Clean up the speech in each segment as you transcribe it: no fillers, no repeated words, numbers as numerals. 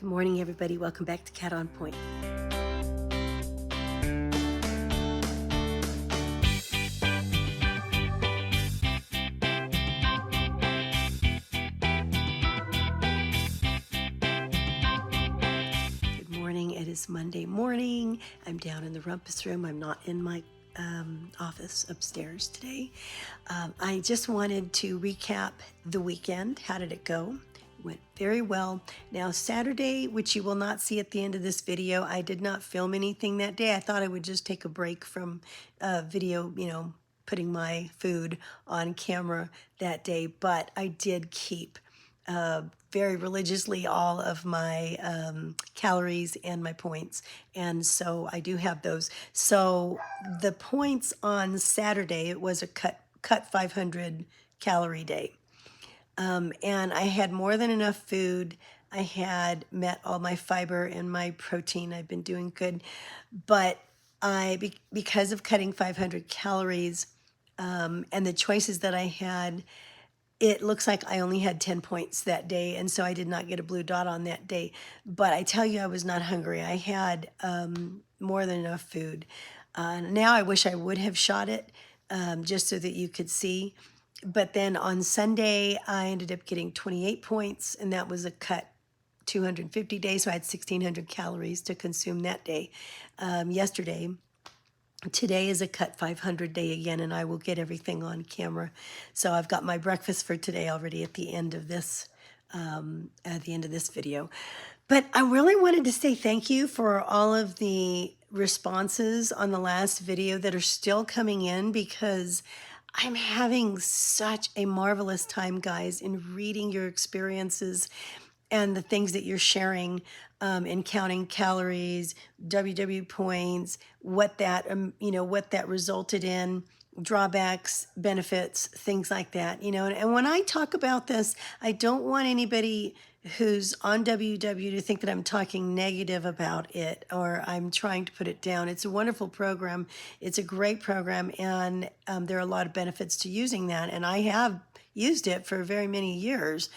Good morning, everybody. Welcome back to Cat on Point. Good morning. It is Monday morning. I'm down in the rumpus room. I'm not in my office upstairs today. I just wanted to recap the weekend. How did it go? Went very well. Now, Saturday, which you will not see at the end of this video, I did not film anything that day. I thought I would just take a break from video, putting my food on camera that day, but I did keep very religiously all of my calories and my points. And so I do have those. So the points on Saturday, it was a cut 500 calorie day. And I had more than enough food. I had met all my fiber and my protein. I've been doing good. But because of cutting 500 calories and the choices that I had, it looks like I only had 10 points that day, and so I did not get a blue dot on that day. But I tell you, I was not hungry. I had more than enough food. Now I wish I would have shot it just so that you could see. But then on Sunday, I ended up getting 28 points, and that was a cut 250 day, so I had 1,600 calories to consume that day. Yesterday, today is a cut 500 day again, and I will get everything on camera. So I've got my breakfast for today already at the end of this video. But I really wanted to say thank you for all of the responses on the last video that are still coming in, because I'm having such a marvelous time, guys, in reading your experiences and the things that you're sharing in counting calories, WW points, what that resulted in, drawbacks, benefits, things like that. And when I talk about this, I don't want anybody who's on WW to think that I'm talking negative about it or I'm trying to put it down. It's a wonderful program. It's a great program, and there are a lot of benefits to using that. And I have used it for very many years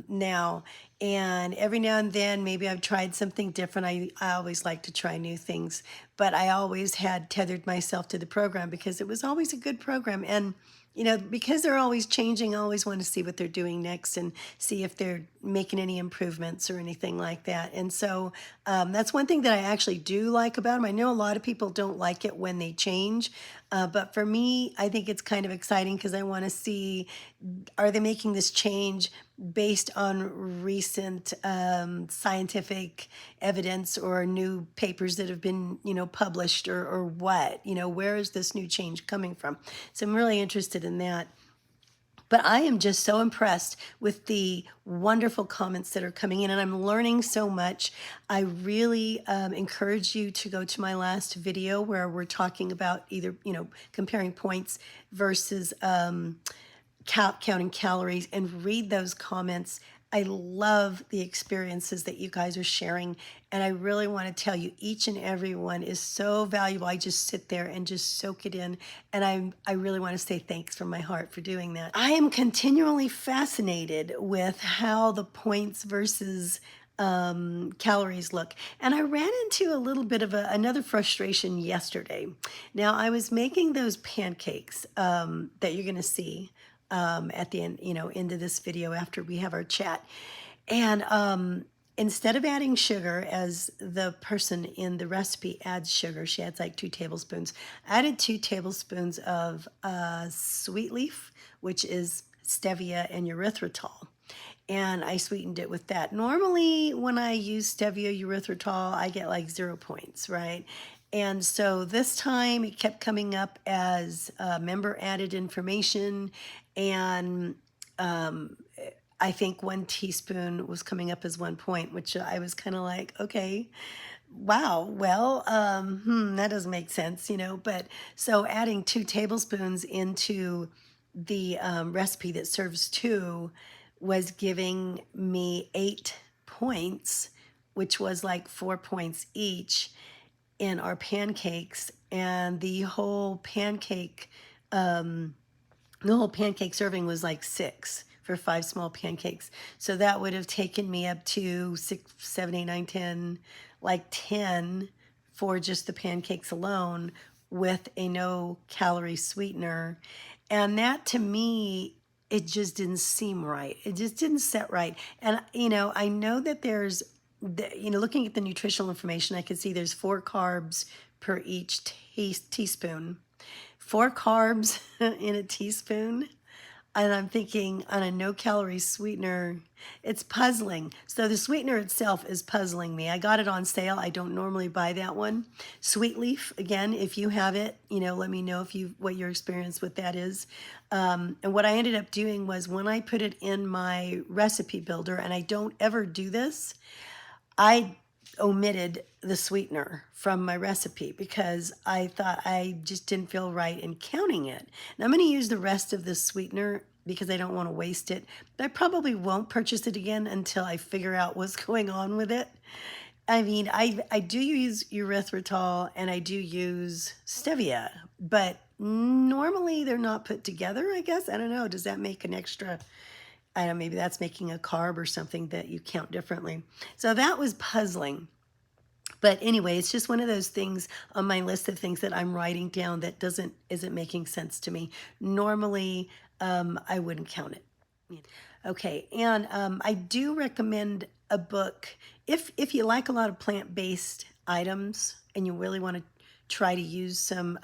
now. And every now and then, maybe I've tried something different. I always like to try new things, but I always had tethered myself to the program because it was always a good program. And because they're always changing, I always want to see what they're doing next and see if they're making any improvements or anything like that. And so that's one thing that I actually do like about them. I know a lot of people don't like it when they change, but for me, I think it's kind of exciting because I want to see, are they making this change based on recent scientific evidence or new papers that have been, published, or what? Where is this new change coming from? So I'm really interested in that. But I am just so impressed with the wonderful comments that are coming in, and I'm learning so much. I really encourage you to go to my last video where we're talking about either, comparing points versus counting calories, and read those comments. I love the experiences that you guys are sharing, and I really want to tell you, each and every one is so valuable. I just sit there and just soak it in, and I really want to say thanks from my heart for doing that. I am continually fascinated with how the points versus calories look. And I ran into a little bit of another frustration yesterday. Now, I was making those pancakes that you're going to see at the end of this video after we have our chat. And instead of adding sugar, as the person in the recipe adds sugar, she adds like 2 tablespoons. I added 2 tablespoons of sweet leaf, which is stevia and erythritol. And I sweetened it with that. Normally, when I use stevia erythritol, I get like 0 points, right? And so this time it kept coming up as member added information, and I think 1 teaspoon was coming up as 1 point, which I was kind of like, okay, wow, well, that doesn't make sense, But so adding 2 tablespoons into the recipe that serves 2 was giving me 8 points, which was like 4 points each in our pancakes. And the whole pancake serving was like 6 for 5 small pancakes. So that would have taken me up to 6, 7, 8, 9, 10, like 10 for just the pancakes alone with a no calorie sweetener. And that to me, it just didn't seem right. It just didn't set right. And, I know that there's, looking at the nutritional information, I could see there's 4 carbs per each teaspoon. 4 carbs in a teaspoon. And I'm thinking on a no calorie sweetener, it's puzzling. So the sweetener itself is puzzling me. I got it on sale. I don't normally buy that one. Sweet Leaf, again, if you have it, let me know what your experience with that is. And what I ended up doing was when I put it in my recipe builder, and I don't ever do this, I omitted the sweetener from my recipe because I thought I just didn't feel right in counting it. Now I'm going to use the rest of the sweetener because I don't want to waste it. But I probably won't purchase it again until I figure out what's going on with it. I mean, I do use erythritol and I do use stevia, but normally they're not put together, I guess. I don't know. Does that make an extra? I don't know, maybe that's making a carb or something that you count differently. So that was puzzling. But anyway, it's just one of those things on my list of things that I'm writing down that isn't making sense to me. Normally, I wouldn't count it. Okay, and I do recommend a book if you like a lot of plant-based items and you really want to try to use some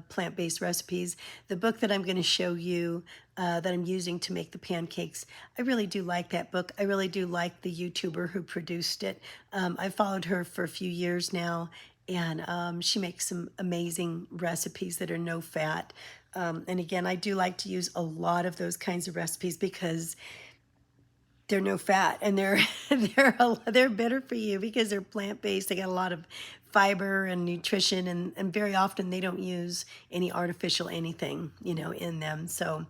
plant-based recipes. The book that I'm going to show you that I'm using to make the pancakes, I really do like that book. I really do like the YouTuber who produced it. I've followed her for a few years now, and she makes some amazing recipes that are no fat. And again, I do like to use a lot of those kinds of recipes because they're no fat and they're better for you because they're plant-based. They got a lot of fiber and nutrition, and very often they don't use any artificial anything, in them. So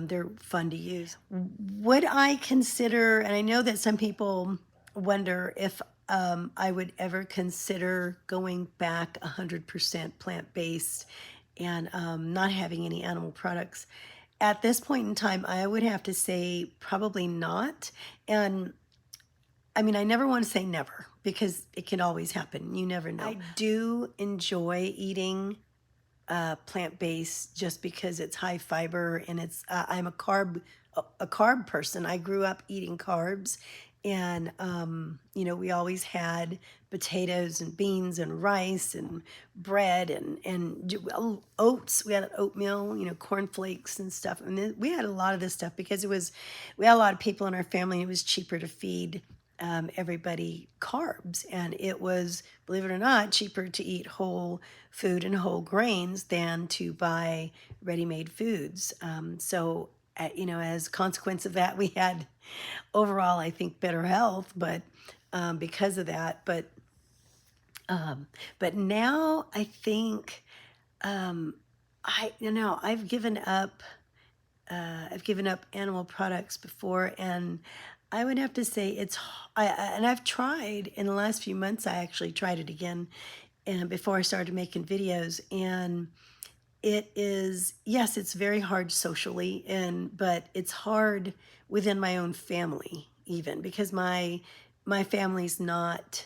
they're fun to use. Would I consider, and I know that some people wonder if I would ever consider going back 100% plant-based and not having any animal products. At this point in time, I would have to say probably not. And I mean, I never want to say never because it can always happen. You never know. I do enjoy eating plant-based just because it's high fiber and I'm a carb person. I grew up eating carbs, and we always had potatoes and beans and rice and bread and oats. We had oatmeal, cornflakes and stuff. And we had a lot of this stuff because we had a lot of people in our family. And it was cheaper to feed everybody carbs, and it was, believe it or not, cheaper to eat whole food and whole grains than to buy ready-made foods. So as a consequence of that, we had overall, I think, better health, but because of that. But now I think I've given up. I've given up animal products before, and I would have to say and I've tried in the last few months. I actually tried it again, and before I started making videos, and it is, yes, it's very hard socially, but it's hard within my own family even because my family's not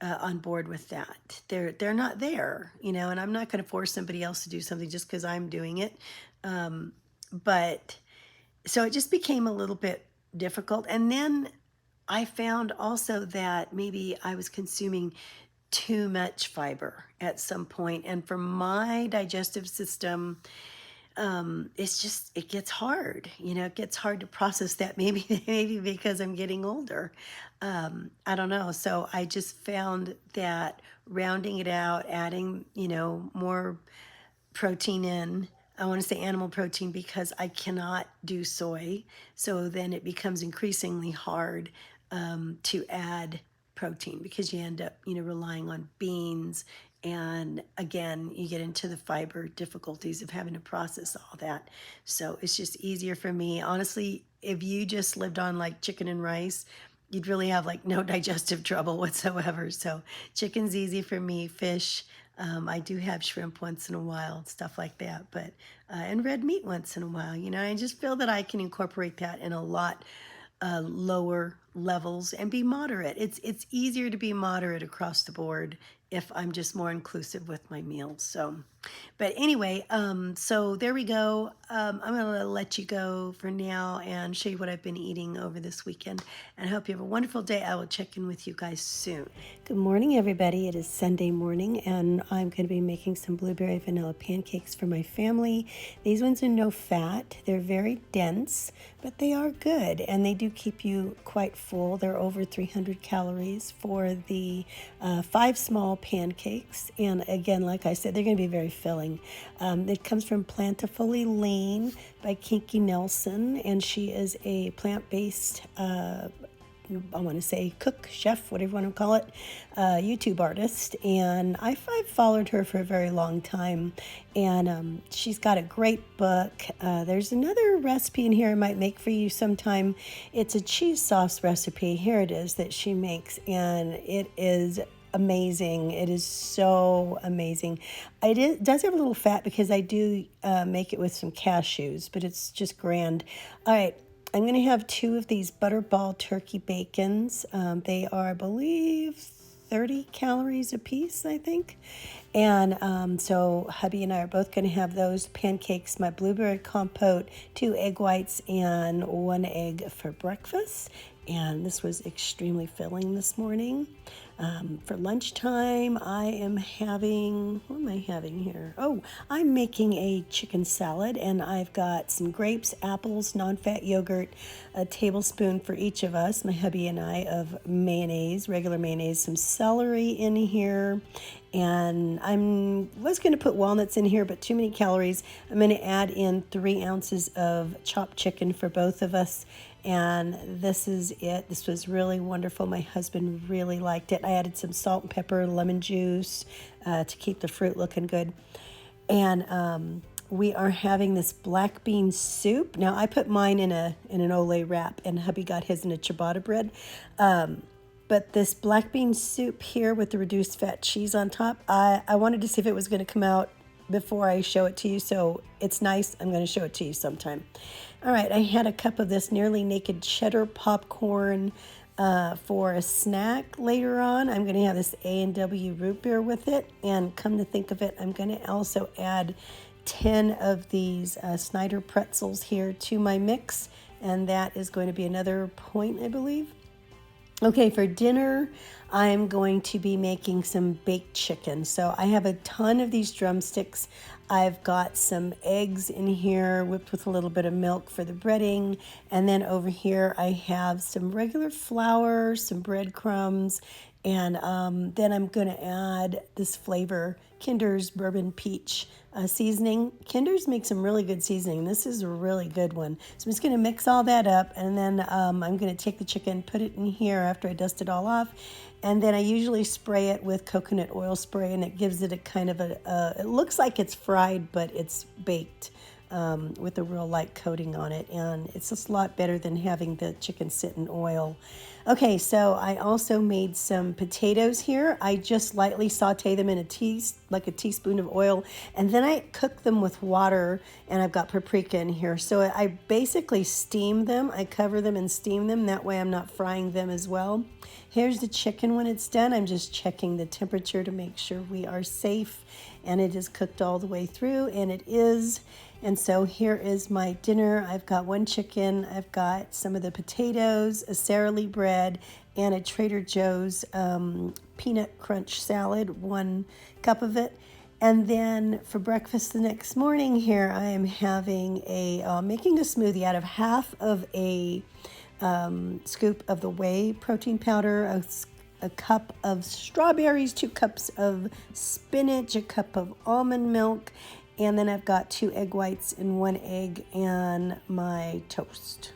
on board with that. They're not there, and I'm not going to force somebody else to do something just because I'm doing it. But so it just became a little bit difficult. And then I found also that maybe I was consuming too much fiber at some point. And for my digestive system, it gets hard. It gets hard to process that maybe because I'm getting older. I don't know. So I just found that rounding it out, adding, more protein in. I want to say animal protein because I cannot do soy. So then it becomes increasingly hard to add protein because you end up, relying on beans. And again, you get into the fiber difficulties of having to process all that. So it's just easier for me. Honestly, if you just lived on like chicken and rice, you'd really have like no digestive trouble whatsoever. So chicken's easy for me. Fish, I do have shrimp once in a while, stuff like that, but and red meat once in a while. I just feel that I can incorporate that in a lot lower levels and be moderate. It's easier to be moderate across the board if I'm just more inclusive with my meals. So, but anyway, so there we go. I'm gonna let you go for now and show you what I've been eating over this weekend. And I hope you have a wonderful day. I will check in with you guys soon. Good morning, everybody. It is Sunday morning, and I'm going to be making some blueberry vanilla pancakes for my family. These ones are no fat. They're very dense, but they are good, and they do keep you quite full. They're over 300 calories for the 5 small pancakes. And again, like I said, they're going to be very filling. It comes from Plantifully Lean by Kinky Nelson, and she is a plant-based I want to say cook, chef, whatever you want to call it, YouTube artist. And I've followed her for a very long time. And she's got a great book. There's another recipe in here I might make for you sometime. It's a cheese sauce recipe. Here it is that she makes. And it is amazing. It is so amazing. It does have a little fat because I do make it with some cashews, but it's just grand. All right. I'm going to have 2 of these Butterball turkey bacons. They are, I believe, 30 calories a piece, I think. And so hubby and I are both going to have those pancakes, my blueberry compote, 2 egg whites, and 1 egg for breakfast. And this was extremely filling this morning. For lunchtime, I am having, what am I having here? Oh, I'm making a chicken salad, and I've got some grapes, apples, non-fat yogurt, a tablespoon for each of us, my hubby and I, of mayonnaise, regular mayonnaise, some celery in here, and I was going to put walnuts in here, but too many calories. I'm going to add in 3 ounces of chopped chicken for both of us. And this is it. This was really wonderful. My husband really liked it. I added some salt and pepper, lemon juice to keep the fruit looking good. And we are having this black bean soup. Now, I put mine in an Olay wrap, and hubby got his in a ciabatta bread. But this black bean soup here with the reduced fat cheese on top, I wanted to see if it was going to come out before I show it to you, so it's nice. I'm going to show it to you sometime. All right, I had a cup of this nearly naked cheddar popcorn for a snack later on. I'm going to have this A&W root beer with it, and come to think of it, I'm going to also add 10 of these Snyder pretzels here to my mix, and that is going to be another point, I believe. Okay, for dinner, I'm going to be making some baked chicken. So I have a ton of these drumsticks. I've got some eggs in here, whipped with a little bit of milk for the breading. And then over here, I have some regular flour, some breadcrumbs, and then I'm going to add this flavor, Kinder's Bourbon Peach seasoning. Kinder's makes some really good seasoning. This is a really good one. So I'm just going to mix all that up, and then I'm going to take the chicken, put it in here after I dust it all off, and then I usually spray it with coconut oil spray, and it gives it a kind of it looks like it's fried, but it's baked with a real light coating on it, and it's just a lot better than having the chicken sit in oil. Okay, so I also made some potatoes here. I just lightly saute them in a teaspoon of oil, and then I cook them with water, and I've got paprika in here. So I basically steam them. I cover them and steam them. That way I'm not frying them as well. Here's the chicken when it's done. I'm just checking the temperature to make sure we are safe, and it is cooked all the way through, and it is. And so here is my dinner. I've got 1 chicken, I've got some of the potatoes, a Sara Lee bread, and a Trader Joe's peanut crunch salad, 1 cup of it. And then for breakfast the next morning here, I am having making a smoothie out of half of a scoop of the whey protein powder, a cup of strawberries, 2 cups of spinach, a cup of almond milk, and then I've got 2 egg whites and 1 egg and my toast.